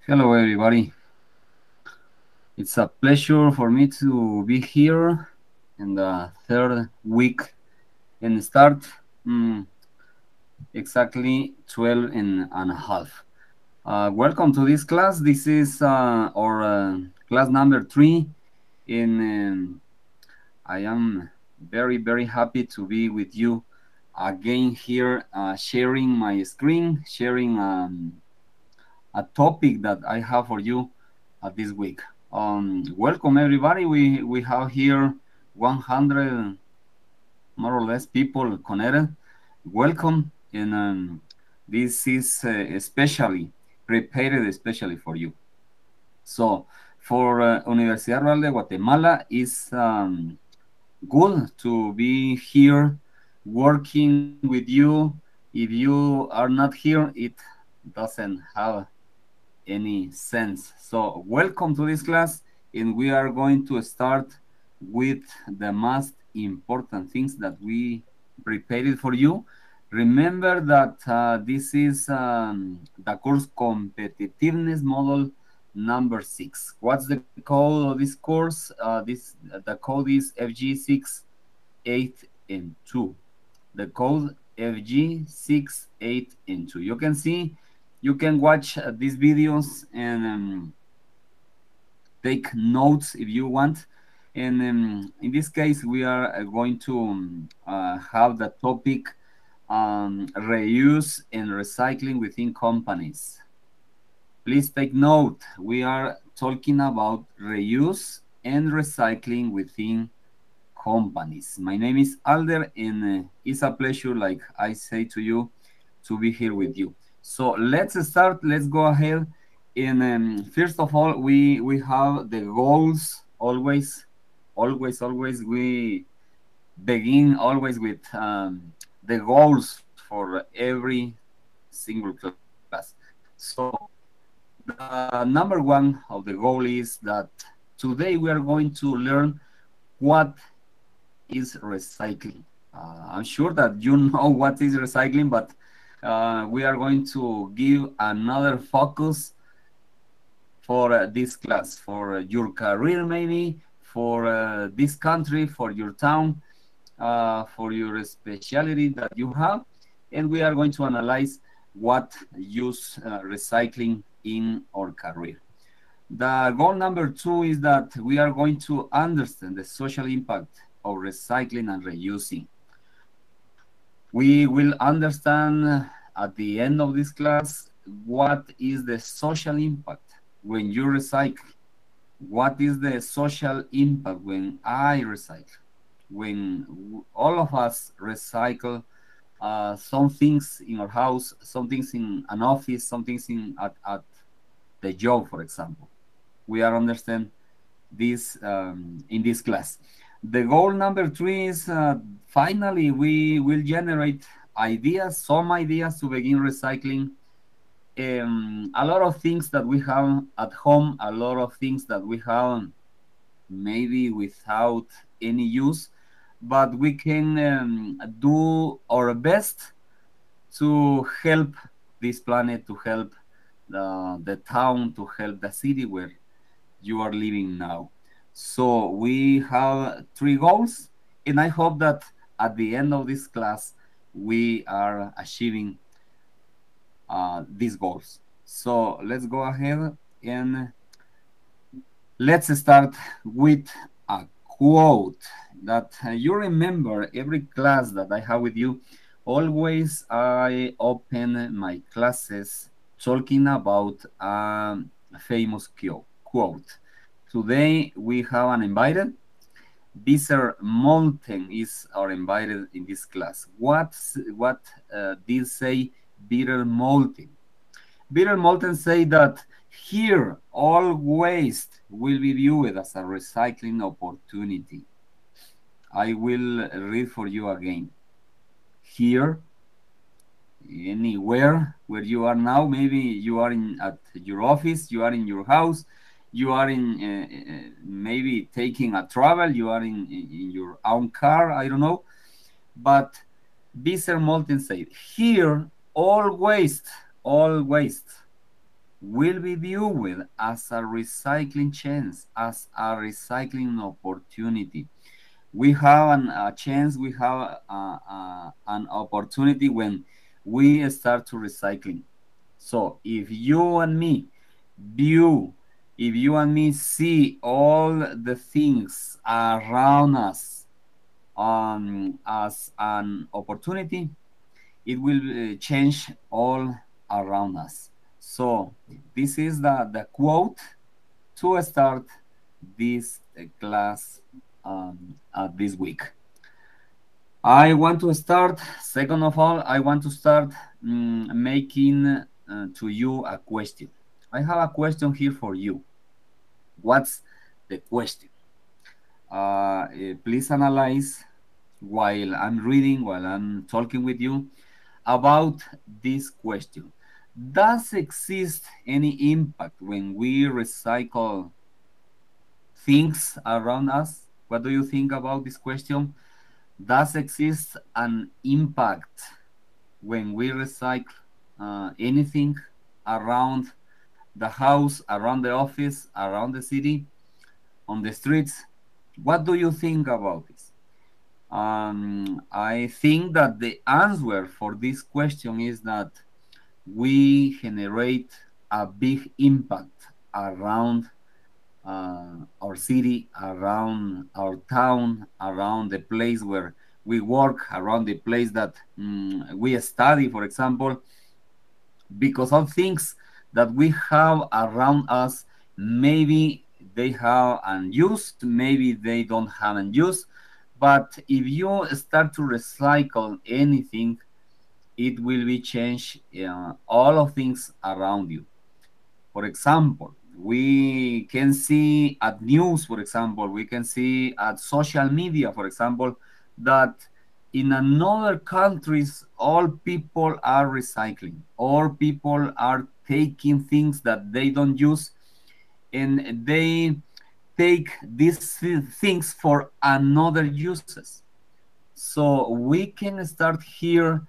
Hello, everybody. It's a pleasure for me to be here in the third week and start exactly 12 and a half. Welcome to this class. This is our class number 3. And I am very happy to be with you again here, sharing my screen, sharing a topic that I have for you this week. Welcome everybody. We have here 100 more or less people connected. Welcome, and this is especially prepared especially for you. So for Universidad Rural de Guatemala is good to be here working with you. If you are not here, it doesn't have any sense. So welcome to this class, and we are going to start with the most important things that we prepared for you. Remember that this is the course competitiveness model number 6. What's the code of this course? The code is FG682. The code FG682. You can see, you can watch these videos and take notes if you want. And in this case, we are going to have the topic reuse and recycling within companies. Please take note, we are talking about reuse and recycling within companies. My name is Alder, and it's a pleasure, like I say to you, to be here with you. So let's start. Let's go ahead. And first of all, we have the goals. Always we begin always with the goals for every single class. So the number one of the goal is that today we are going to learn what is recycling. I'm sure that you know what is recycling, but we are going to give another focus for this class, for your career maybe, for this country, for your town, for your specialty that you have, and we are going to analyze what use recycling in our career. The goal number 2 is that we are going to understand the social impact of recycling and reusing. We will understand at the end of this class what is the social impact when you recycle. What is the social impact when I recycle? When all of us recycle some things in our house, some things in an office, some things at the job, for example. We are understand this in this class. The goal number 3 is finally we will generate ideas, some ideas to begin recycling. A lot of things that we have at home, a lot of things that we have maybe without any use, but we can do our best to help this planet, to help the town, to help the city where you are living now. So we have 3 goals, and I hope that at the end of this class we are achieving these goals. So let's go ahead and let's start with a quote that you remember every class that I have with you. Always I open my classes talking about a famous quote. Today we have an invited. Bisser Mountain is our invited in this class. What did say Bitter Mountain? Bitter Mountain say that here all waste will be viewed as a recycling opportunity. I will read for you again. Here, anywhere where you are now, maybe you are at your office, you are in your house, you are in maybe taking a travel, you are in your own car, I don't know. But Bisser Mountain said, here all waste will be viewed as a recycling chance, as a recycling opportunity. We have a chance, we have an opportunity when we start to recycling. So if you and me view, if you and me see all the things around us as an opportunity, it will change all around us. So this is the quote to start this class this week. I want to start, second of all, I want to start making to you a question. I have a question here for you. What's the question? Please analyze while I'm reading, while I'm talking with you about this question. Does exist any impact when we recycle things around us? What do you think about this question? Does exist an impact when we recycle anything around the house, around the office, around the city, on the streets? What do you think about this? I think that the answer for this question is that we generate a big impact around our city, around our town, around the place where we work, around the place that we study, for example, because of things that we have around us. Maybe they have unused, maybe they don't have unused, but if you start to recycle anything, it will be change all of things around you. For example, we can see at news, for example, we can see at social media, for example, that in another countries, all people are recycling. All people are taking things that they don't use and they take these things for another uses. So we can start here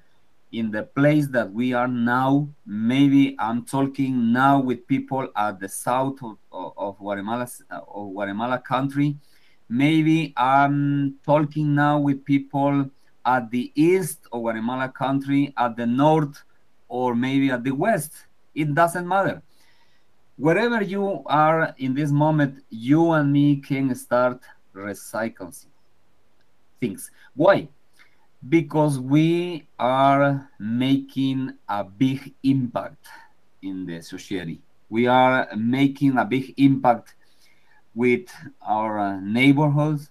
in the place that we are now. Maybe I'm talking now with people at the south of Guatemala country. Maybe I'm talking now with people at the east of Guatemala country, at the north, or maybe at the west. It doesn't matter. Wherever you are in this moment, you and me can start recycling things. Why? Because we are making a big impact in the society. We are making a big impact with our neighborhoods,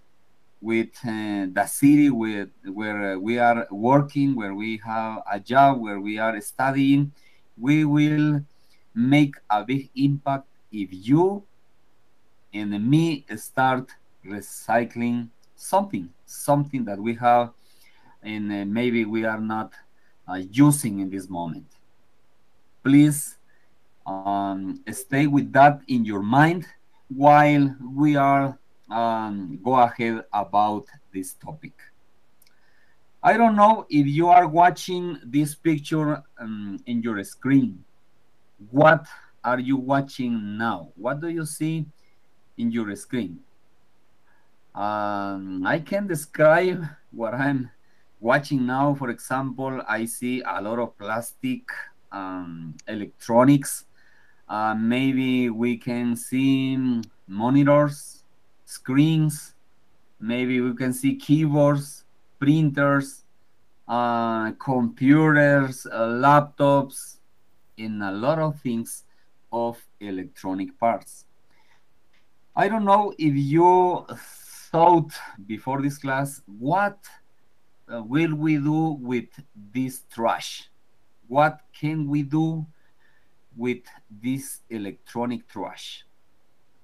with the city where we are working, where we have a job, where we are studying. We will make a big impact if you and me start recycling something that we have and maybe we are not using in this moment. Please stay with that in your mind while we are go ahead about this topic. I don't know if you are watching this picture in your screen. What are you watching now? What do you see in your screen? I can describe what I'm watching now. For example, I see a lot of plastic electronics. Maybe we can see monitors, screens. Maybe we can see keyboards, printers, computers, laptops, and a lot of things of electronic parts. I don't know if you thought before this class, what will we do with this trash? What can we do with this electronic trash?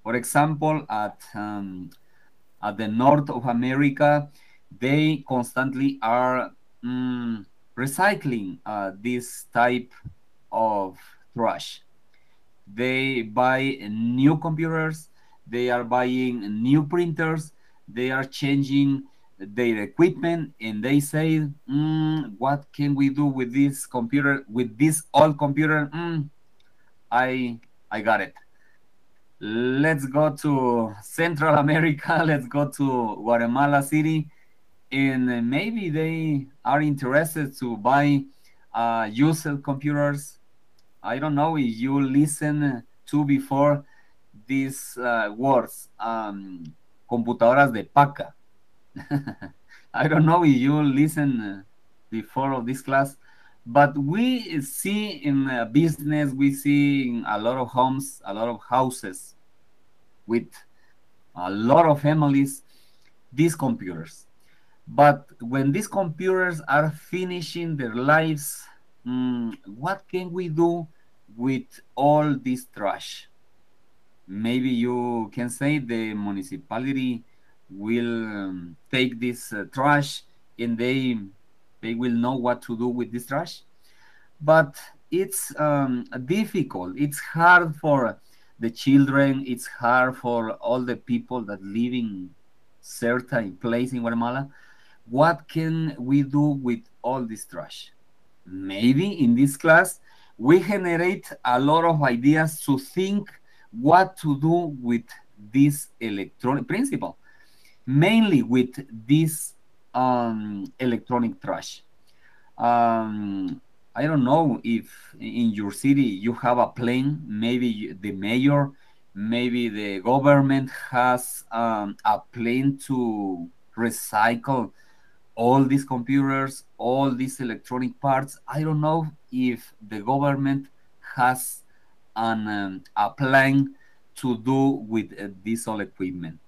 For example, at the north of America, they constantly are recycling this type of trash. They buy new computers, they are buying new printers, they are changing their equipment, and they say, what can we do with this computer, with this old computer? I I got it. Let's go to Central America. Let's go to Guatemala City. And maybe they are interested to buy used computers. I don't know if you listen to before these words, computadoras de paca. I don't know if you listen before of this class, but we see in business, we see in a lot of homes, a lot of houses with a lot of families, these computers. But when these computers are finishing their lives, what can we do with all this trash? Maybe you can say the municipality will take this trash and they will know what to do with this trash. But it's difficult. It's hard for the children. It's hard for all the people that live in certain place in Guatemala. What can we do with all this trash? Maybe in this class we generate a lot of ideas to think what to do with this electronic principle, mainly with this electronic trash. I don't know if in your city you have a plan, maybe the mayor, maybe the government has a plan to recycle all these computers, all these electronic parts. I don't know if the government has a plan to do with this all equipment.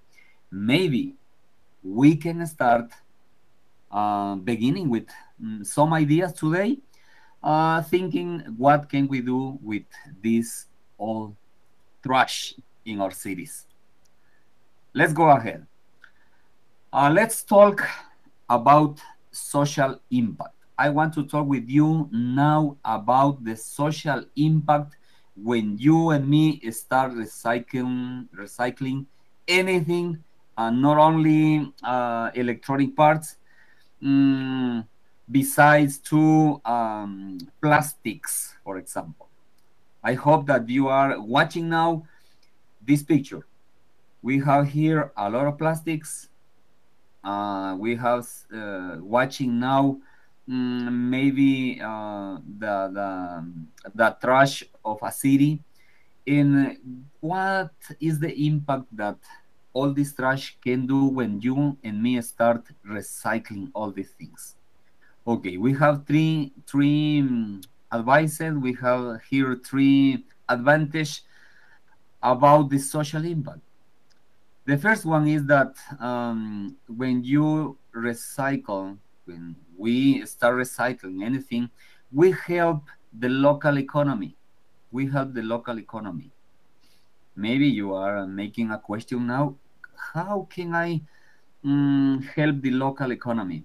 Maybe we can start beginning with some ideas today, thinking what can we do with this all trash in our cities. Let's go ahead. Let's talk about social impact. I want to talk with you now about the social impact when you and me start recycling anything, not only electronic parts, mm, besides to plastics, for example. I hope that you are watching now this picture. We have here a lot of plastics. We have watching now maybe the trash of a city. And what is the impact that all this trash can do when you and me start recycling all these things? Okay, we have three advices. We have here three advantage about the social impact. The first one is that when you recycle, when we start recycling anything, we help the local economy. We help the local economy. Maybe you are making a question now. How can I help the local economy?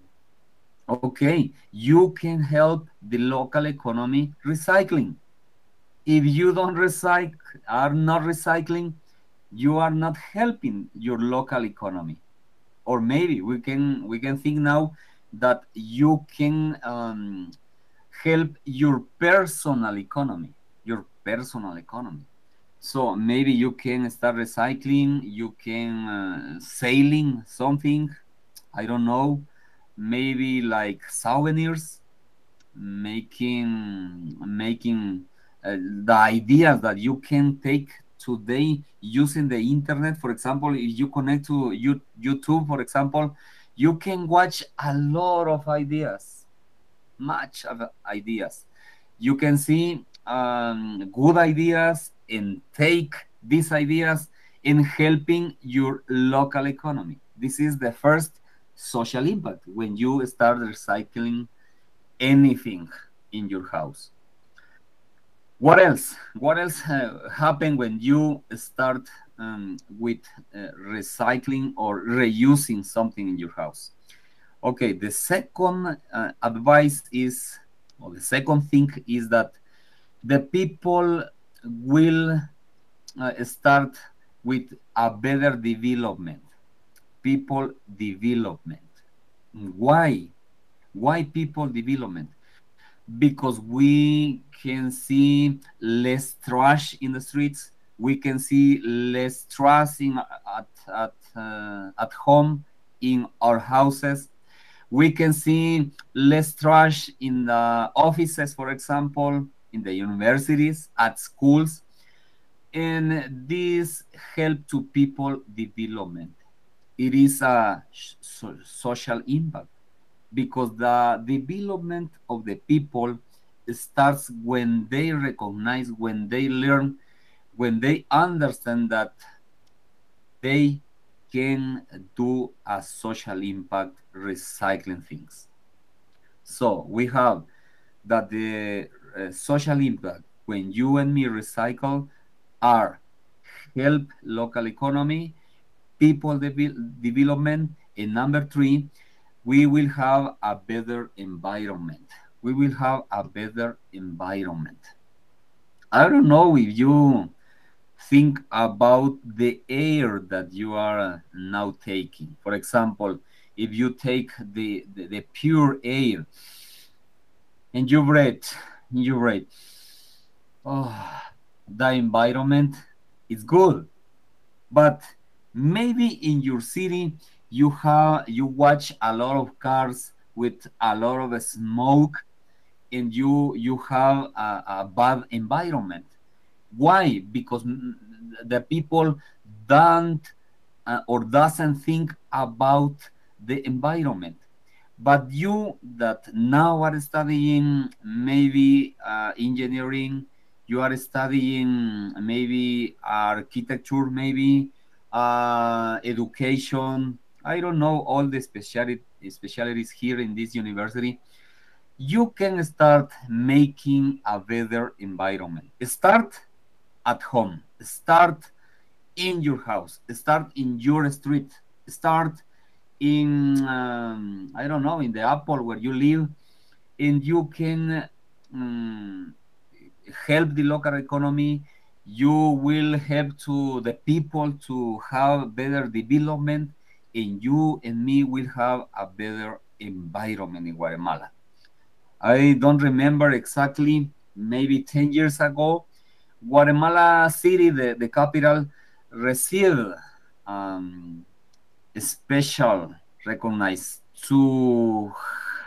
Okay, you can help the local economy recycling. If you don't recycle, are not recycling, you are not helping your local economy. Or maybe we can think now that you can help your personal economy, your personal economy. So maybe you can start recycling, you can selling something, I don't know, maybe like souvenirs, making the ideas that you can take today using the internet. For example, if you connect to YouTube, for example, you can watch a lot of ideas, much of ideas. You can see good ideas and take these ideas in helping your local economy. This is the first social impact when you start recycling anything in your house. What else? What else happen when you start with recycling or reusing something in your house? Okay, the second advice is, or the second thing is that the people will start with a better development. People development. Why? Why people development? because we can see less trash in the streets. We can see less trash at home in our houses. We can see less trash in the offices, for example, in the universities, at schools, and this help to people development. It is a social impact because the development of the people starts when they recognize, when they learn, when they understand that they can do a social impact recycling things. So we have that the social impact when you and me recycle are help local economy, people development, and number three, we will have a better environment. We will have a better environment. I don't know if you think about the air that you are now taking. For example, if you take the pure air and you breathe, oh, the environment is good. But maybe in your city you watch a lot of cars with a lot of smoke, and you have a bad environment. Why? Because the people don't or doesn't think about the environment. But you that now are studying maybe engineering, you are studying maybe architecture, maybe education. I don't know all the specialties here in this university. You can start making a better environment. Start at home. Start in your house. Start in your street. Start in I don't know, in the apple where you live, and you can um, help the local economy. You will help to the people to have better development, and you and me will have a better environment in Guatemala. I don't remember exactly, maybe 10 years ago, Guatemala City, the capital, received um, special recognized to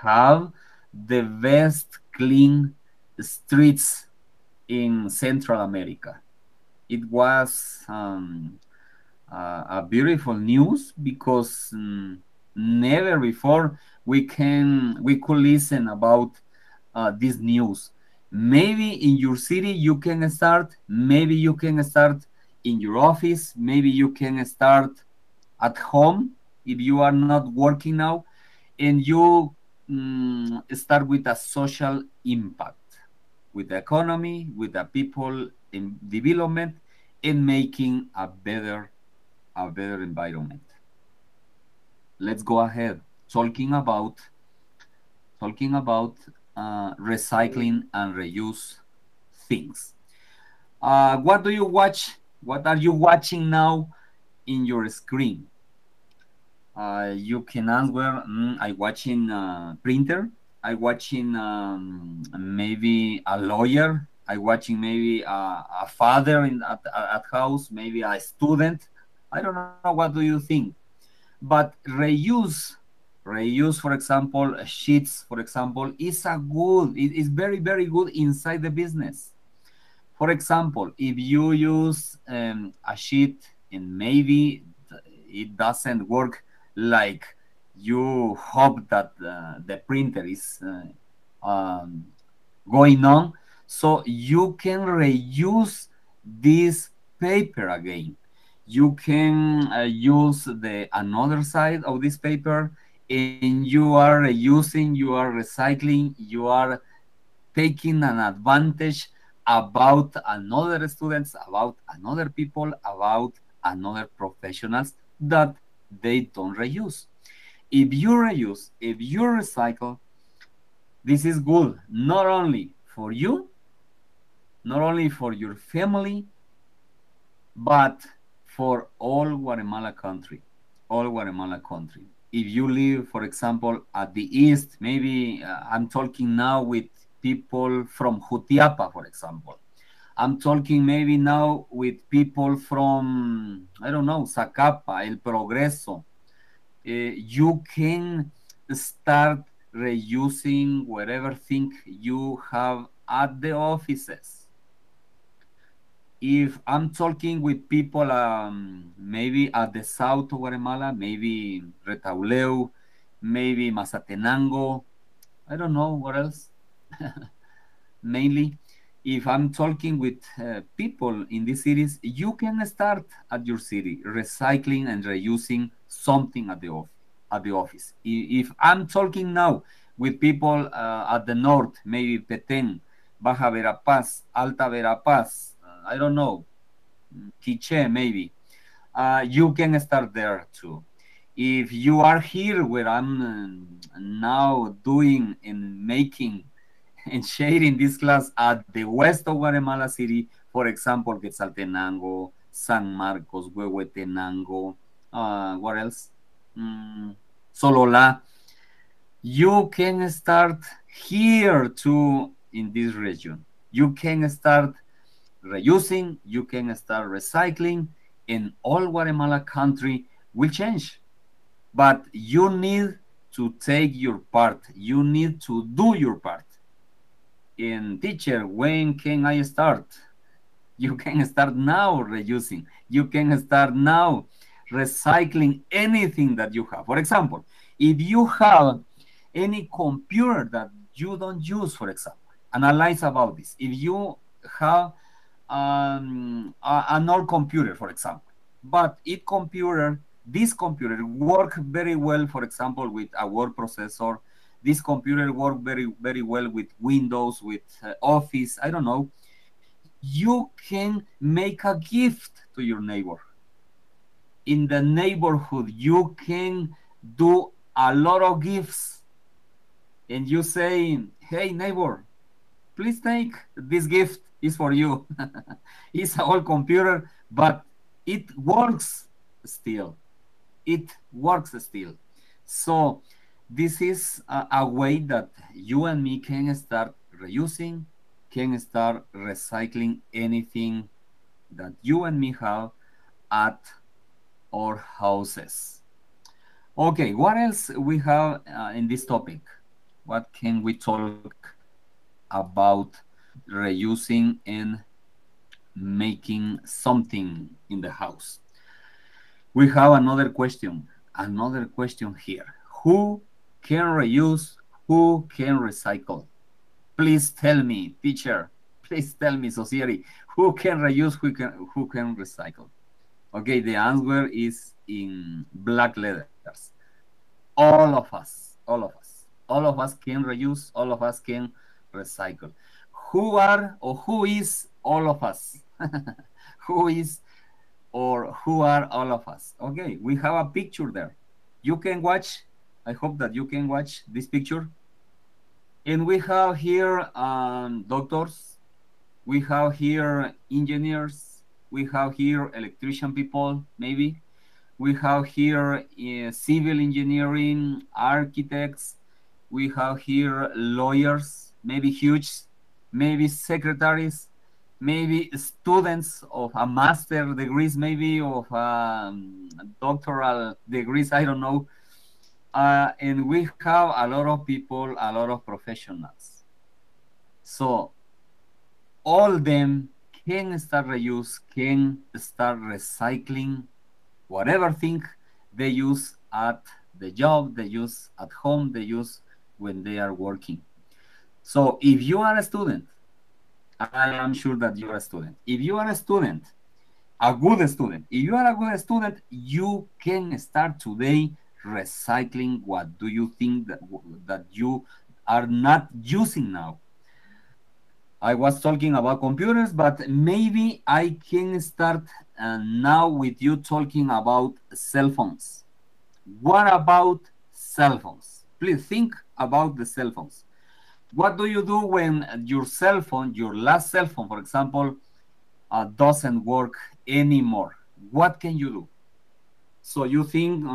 have the best clean streets in Central America. It was a beautiful news because never before we could listen about this news. Maybe in your city you can start. Maybe you can start in your office. Maybe you can start at home if you are not working now, and you start with a social impact with the economy, with the people in development, and making a better environment. Let's go ahead talking about recycling and reuse things. What do you watch? What are you watching now in your screen? You can answer. I watching printer. I watching maybe a lawyer. I watching maybe a father at house. Maybe a student. I don't know. What do you think? But reuse, for example, sheets, for example, is a good. It is very good inside the business. For example, if you use a sheet and maybe it doesn't work like you hope that the printer is going on, so you can reuse this paper again. You can use the another side of this paper, and you are reusing, you are recycling, you are taking an advantage about another students, about another people, about another professionals that they don't reuse. If you reuse, if you recycle, this is good not only for you, not only for your family, but for all Guatemala country, all Guatemala country. If you live, for example, at the east, maybe I'm talking now with people from Jutiapa, for example. I'm talking maybe now with people from, I don't know, Zacapa, El Progreso. You can start reusing whatever thing you have at the offices. If I'm talking with people maybe at the south of Guatemala, maybe Retauleu, maybe Mazatenango, I don't know what else. Mainly, if I'm talking with people in these cities, you can start at your city recycling and reusing something at the office. If I'm talking now with people at the north, maybe Petén, Baja Verapaz, Alta Verapaz, I don't know, Quiché maybe, you can start there too. If you are here where I'm now doing and making and sharing this class at the west of Guatemala City, for example, Quetzaltenango, San Marcos, Huehuetenango, what else? Solola. You can start here too in this region. You can start reusing, you can start recycling, and all Guatemala country will change. But you need to take your part. You need to do your part. And teacher, when can I start? You can start now reusing. You can start now recycling anything that you have. For example, if you have any computer that you don't use, for example, analyze about this. If you have an old computer, for example, but this computer work very well, for example, with a word processor. This computer work very well with Windows, with Office, I don't know. You can make a gift to your neighbor. In the neighborhood, you can do a lot of gifts. And you say, hey, neighbor, please take this gift. Is for you. It's an old computer, but it works still. It works still. So this is a way that you and me can start reusing, can start recycling anything that you and me have at our houses. Okay, what else we have in this topic? What can we talk about reusing and making something in the house? We have another question here. Who can reuse? Who can recycle? Please tell me, teacher. Please tell me, society. Who can reuse? Who can recycle? Okay, the answer is in black letters. All of us. All of us. All of us can reuse. All of us can recycle. Who are or who is all of us? Who is or who are all of us? Okay, we have a picture there. You can watch. I hope that you can watch this picture. And we have here doctors. We have here engineers. We have here electrician people, maybe. We have here civil engineering, architects. We have here lawyers, maybe huge, maybe secretaries, maybe students of a master degrees, maybe of doctoral degrees, I don't know. And we have a lot of people, a lot of professionals. So all them can start reuse, can start recycling whatever thing they use at the job, they use at home, they use when they are working. So if you are a student, I am sure that you are a student. If you are a student, a good student, if you are a good student, you can start today recycling what do you think that you are not using now. I was talking about computers, but maybe I can start now with you talking about cell phones. What about cell phones? Please think about the cell phones. What do you do when your cell phone, your last cell phone, for example, doesn't work anymore? What can you do? So you think,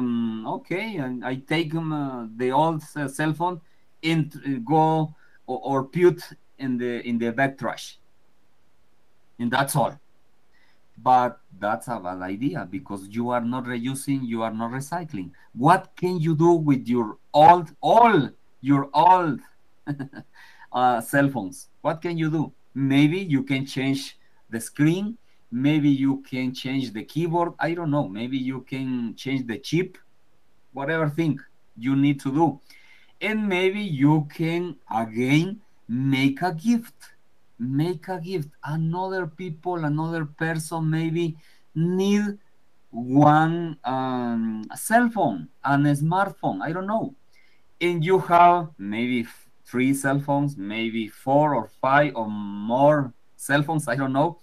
okay, I take the old cell phone and go or put in the bag trash, and that's all. But that's a bad idea because you are not reusing, you are not recycling. What can you do with your all your old cell phones? What can you do? Maybe you can change the screen. Maybe you can change the keyboard. I don't know. Maybe you can change the chip. Whatever thing you need to do, and maybe you can again make a gift. Make a gift. Another people, another person maybe need one cell phone and a smartphone. I don't know. And you have maybe three cell phones, maybe four or five or more cell phones. I don't know.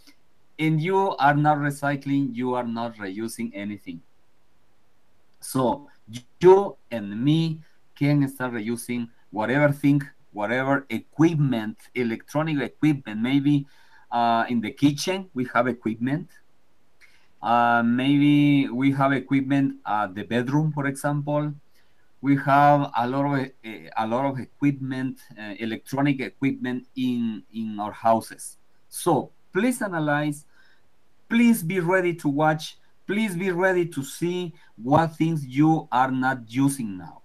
And you are not recycling. You are not reusing anything. So you and me can start reusing whatever thing, whatever equipment, electronic equipment. Maybe in the kitchen we have equipment. Maybe we have equipment at the bedroom, for example. We have a lot of equipment, electronic equipment in our houses. So please analyze. Please be ready to watch. Please be ready to see what things you are not using now.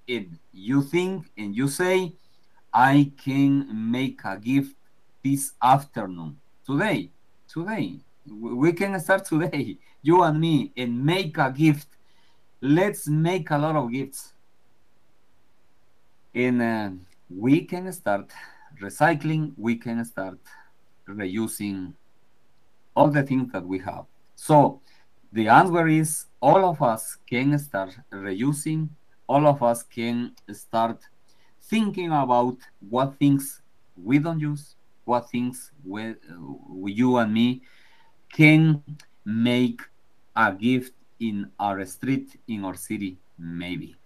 And you think and you say, I can make a gift this afternoon. Today. We can start today, you and me, and make a gift. Let's make a lot of gifts. And we can start recycling. We can start reusing all the things that we have. So the answer is all of us can start reusing, all of us can start thinking about what things we don't use, what things you and me can make a gift in our street, in our city, maybe.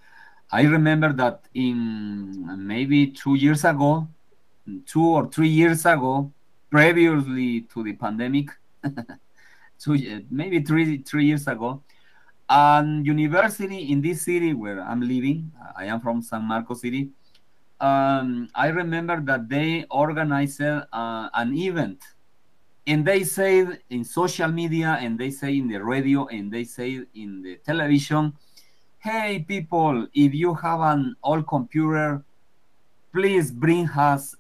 I remember that in maybe 2 years ago, 2 or 3 years ago, previously to the pandemic, maybe three years ago, an university in this city where I'm living, I am from San Marcos City. I remember that they organized an event, and they say in social media, and they say in the radio, and they say in the television, hey people, if you have an old computer, please bring us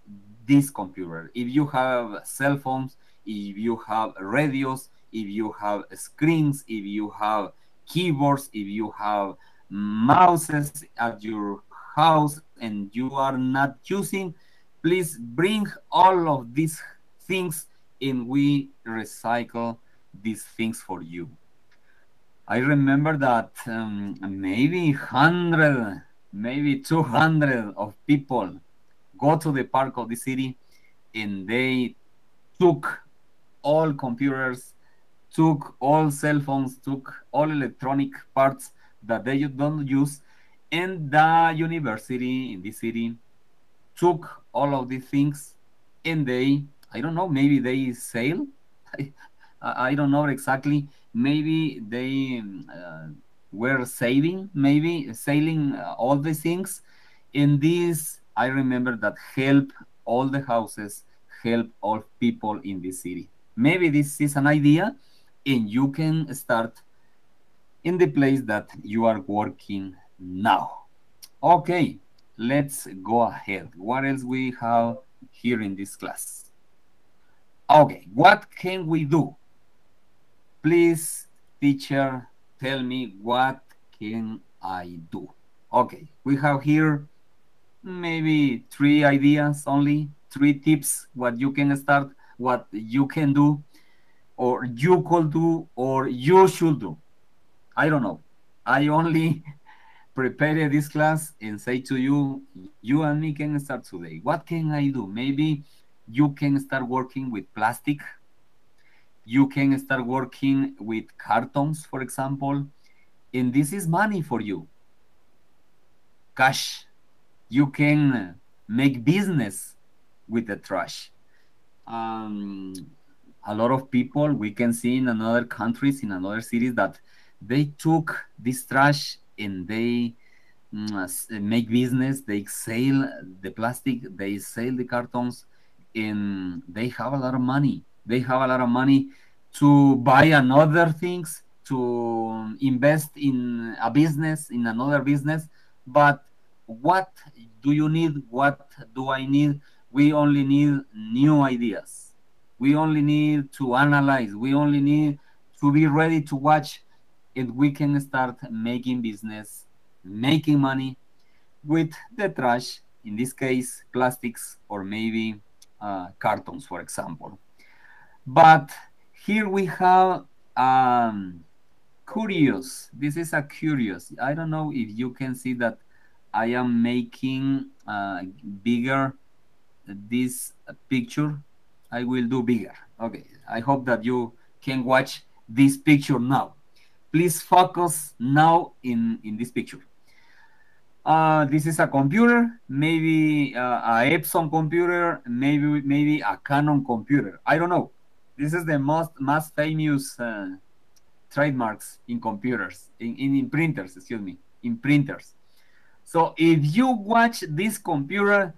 this computer. If you have cell phones, if you have radios, if you have screens, if you have keyboards, if you have mouses at your house and you are not using, please bring all of these things and we recycle these things for you. I remember that maybe 100, maybe 200 of people go to the park of the city and they took all computers, took all cell phones, took all electronic parts that they don't use, and the university in the city took all of these things and they, I don't know, maybe they sell. I don't know exactly. Maybe they were saving, maybe selling all the things. In this, I remember that help all the houses, help all people in the city. Maybe this is an idea, and you can start in the place that you are working now. Okay, let's go ahead. What else we have here in this class? Okay, what can we do? Please, teacher, tell me what can I do? Okay, we have here maybe 3 ideas only, 3 tips what you can start, what you can do, or you could do, or you should do. I don't know. I only prepared this class and say to you, you and me can start today. What can I do? Maybe you can start working with plastic. You can start working with cartons, for example, and this is money for you. Cash. You can make business with the trash. A lot of people we can see in other countries, in other cities, that they took this trash and they make business. They sell the plastic, they sell the cartons, and they have a lot of money. They have a lot of money to buy another things, to invest in a business, in another business. But what do you need? What do I need? We only need new ideas. We only need to analyze. We only need to be ready to watch, and we can start making business, making money with the trash, in this case, plastics or maybe cartons, for example. But here we have curious. This is a curious. I don't know if you can see that I am making bigger this picture. I will do bigger. Okay, I hope that you can watch this picture now. Please focus now in this picture. This is a computer, maybe a Epson computer, maybe a Canon computer. I don't know. This is the most famous trademarks in computers, in printers, excuse me, in printers. So if you watch this computer,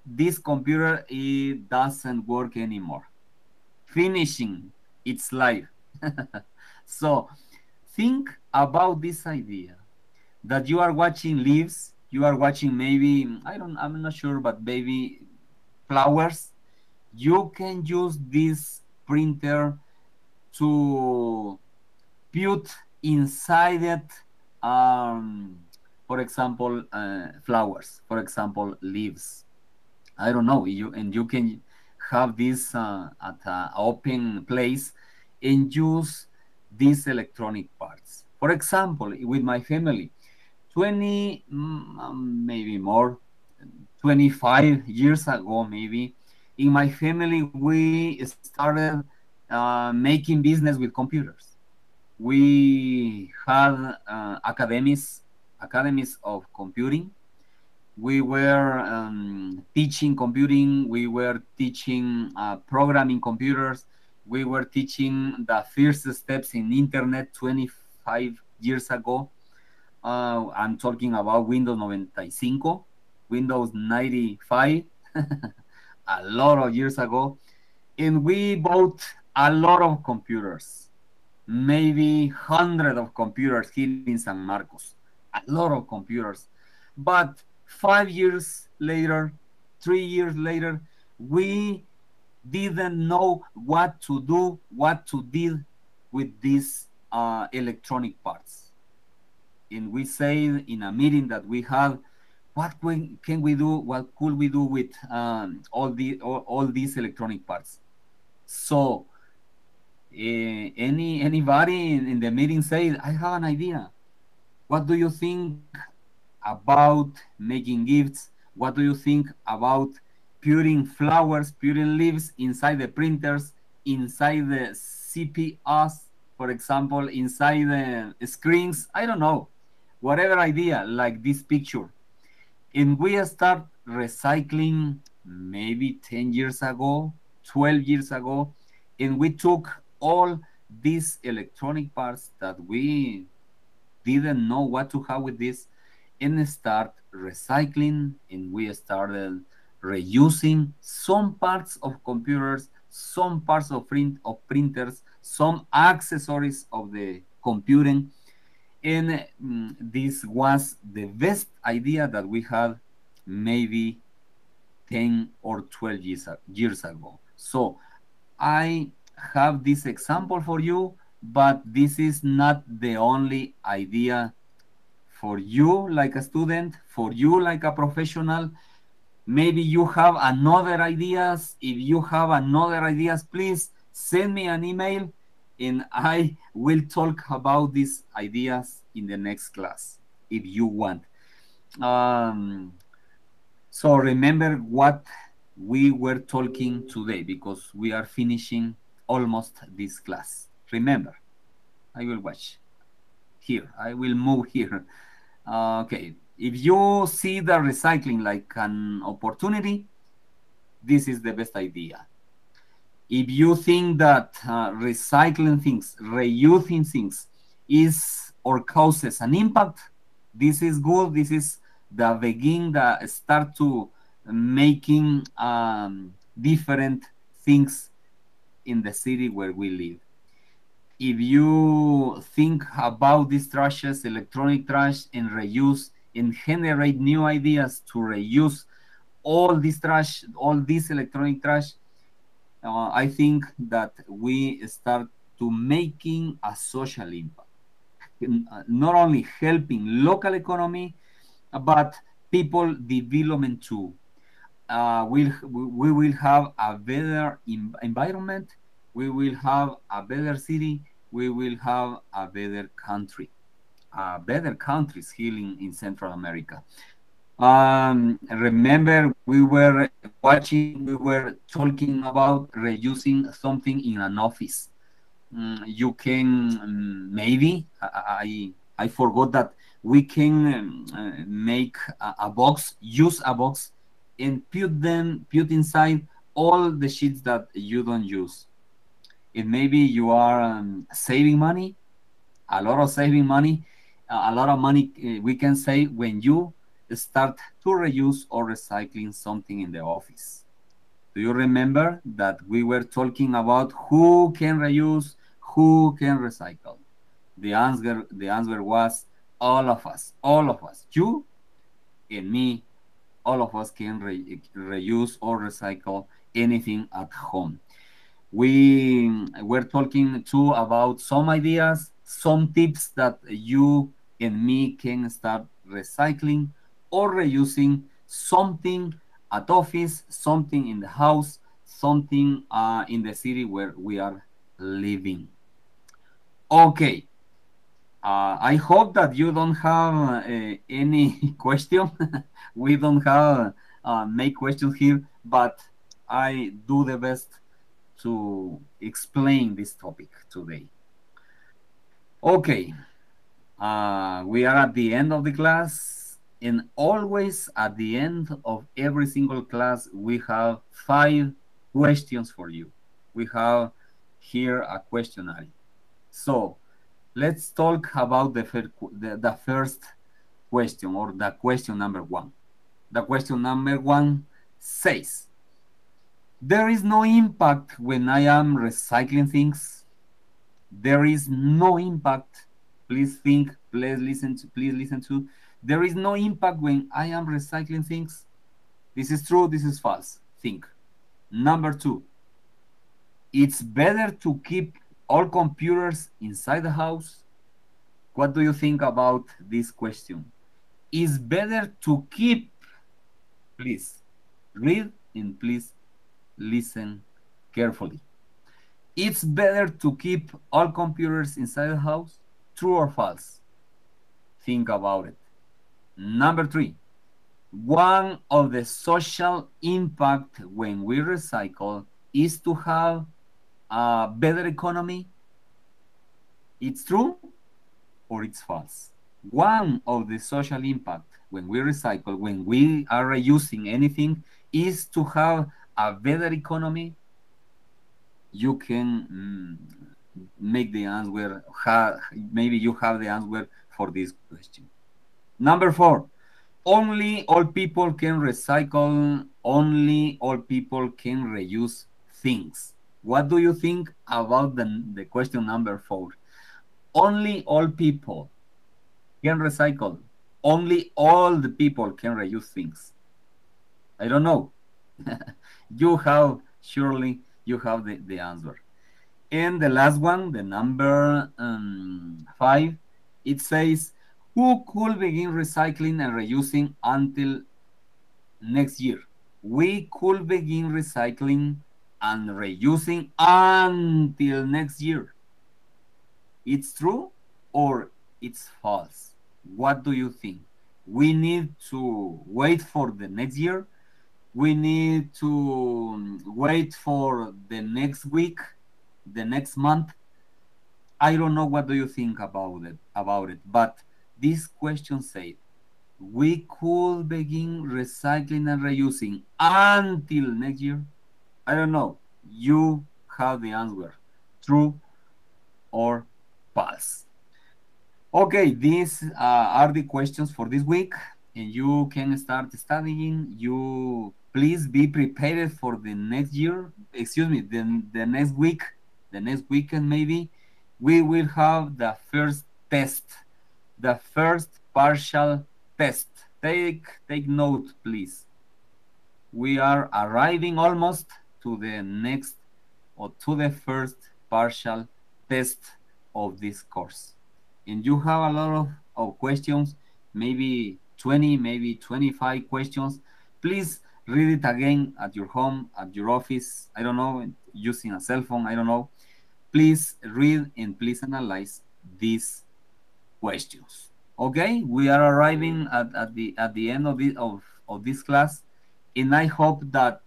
this computer it doesn't work anymore, finishing its life. So think about this idea that you are watching leaves, you are watching maybe, I'm not sure, but maybe flowers. You can use this printer to put inside it, for example, flowers, for example, leaves. I don't know, you can have this at an open place and use these electronic parts. For example, with my family, 20, maybe more, 25 years ago, maybe, in my family, we started making business with computers. We had academies of computing. We were teaching computing. We were teaching programming computers. We were teaching the first steps in internet 25 years ago. I'm talking about Windows 95, Windows 95, a lot of years ago. And we bought a lot of computers, maybe hundreds of computers here in San Marcos, a lot of computers. But 5 years later, 3 years later, we didn't know what to do, what to deal with these electronic parts. And we said in a meeting that we had, what can we do? What could we do with all these electronic parts? So anybody in the meeting said, I have an idea. What do you think about making gifts? What do you think about putting flowers, putting leaves inside the printers, inside the CPS, for example, inside the screens? I don't know. Whatever idea, like this picture. And we start recycling maybe 10 years ago, 12 years ago, and we took all these electronic parts that we didn't know what to have with this and start recycling, and we started reusing some parts of computers, some parts of printers, some accessories of the computing. And this was the best idea that we had maybe 10 or 12 years ago. So I have this example for you, but this is not the only idea for you like a student, for you like a professional. Maybe you have another ideas. If you have another ideas, please send me an email and I will talk about these ideas in the next class if you want. So remember what we were talking today, because we are finishing almost this class. Remember, I will watch here. I will move here. Okay, if you see the recycling like an opportunity, this is the best idea. If you think that recycling things, reusing things is or causes an impact, This is good. This is the begin, the start to making different things in the city where we live. If you think about these trashes, electronic trash, and reuse and generate new ideas to reuse all this trash, all this electronic trash, I think that we start to making a social impact, not only helping local economy, but people development too. We will have a better environment, we will have a better city, we will have a better country, better countries here in Central America. Remember, we were watching, we were talking about reusing something in an office. You can maybe I forgot that we can make a box, use a box, and put inside all the sheets that you don't use. And maybe you are saving money, a lot of saving money, a lot of money we can save when you start to reuse or recycling something in the office. Do you remember that we were talking about who can reuse, who can recycle? The answer was all of us, all of us. You and me, all of us can reuse or recycle anything at home. We were talking too about some ideas, some tips that you and me can start recycling or reusing something at office, something in the house, something in the city where we are living. Okay, I hope that you don't have any question. We don't have make questions here, but I do the best to explain this topic today. Okay, we are at the end of the class, and always at the end of every single class, we have 5 questions for you. We have here a questionnaire. So let's talk about the first question, or the question number 1. The question number 1 says, there is no impact when I am recycling things. There is no impact. Please think, please listen to. There is no impact when I am recycling things. This is true, this is false. Think. Number 2, it's better to keep all computers inside the house. What do you think about this question? It's better to keep, please read and please listen carefully. It's better to keep all computers inside the house. True or false? Think about it. Number 3, one of the social impact when we recycle is to have a better economy. It's true or it's false? One of the social impact when we recycle, when we are reusing anything, is to have a better economy. You can make the answer, maybe you have the answer for this question. Number 4, only all people can recycle, only all people can reuse things. What do you think about the question number 4? Only all people can recycle, only all the people can reuse things. I don't know. You have, surely you have the answer. And the last one, the number 5, it says, who could begin recycling and reusing until next year? We could begin recycling and reusing until next year. It's true or it's false? What do you think? We need to wait for the next year? We need to wait for the next week, the next month? I don't know, what do you think about it, but this question said we could begin recycling and reusing until next year. I don't know. You have the answer. True or false? Okay, these are the questions for this week, and you can start studying. You please be prepared for the next year. Excuse me, the next week, the next weekend maybe. We will have the first test, the first partial test. Take note, please. We are arriving almost to the next or to the first partial test of this course. And you have a lot of questions, maybe 20, maybe 25 questions. Please read it again at your home, at your office, I don't know, using a cell phone, I don't know. Please read and please analyze these questions. Okay, we are arriving at the end of this class, and I hope that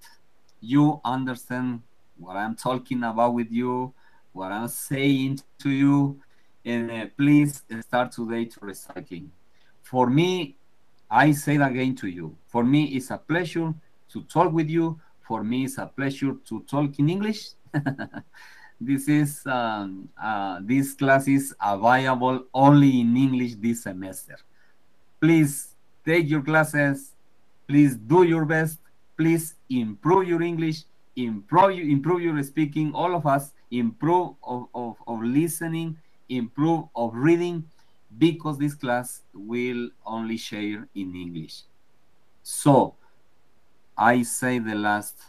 you understand what I'm talking about with you, what I'm saying to you, and please start today to recycling. For me, I say it again to you. For me, it's a pleasure to talk with you. For me, it's a pleasure to talk in English. This class is available only in English this semester. Please take your classes. Please do your best. Please improve your English, improve your speaking. All of us improve of listening, improve of reading, because this class will only share in English. So I say the last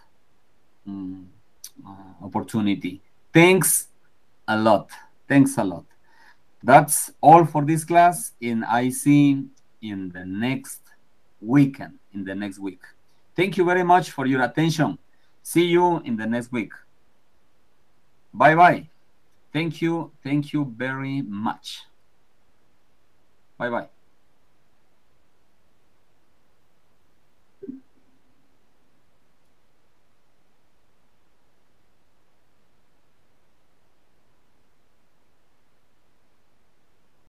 opportunity. Thanks a lot. Thanks a lot. That's all for this class, and I see in the next weekend, in the next week. Thank you very much for your attention. See you in the next week. Bye-bye. Thank you very much. Bye-bye.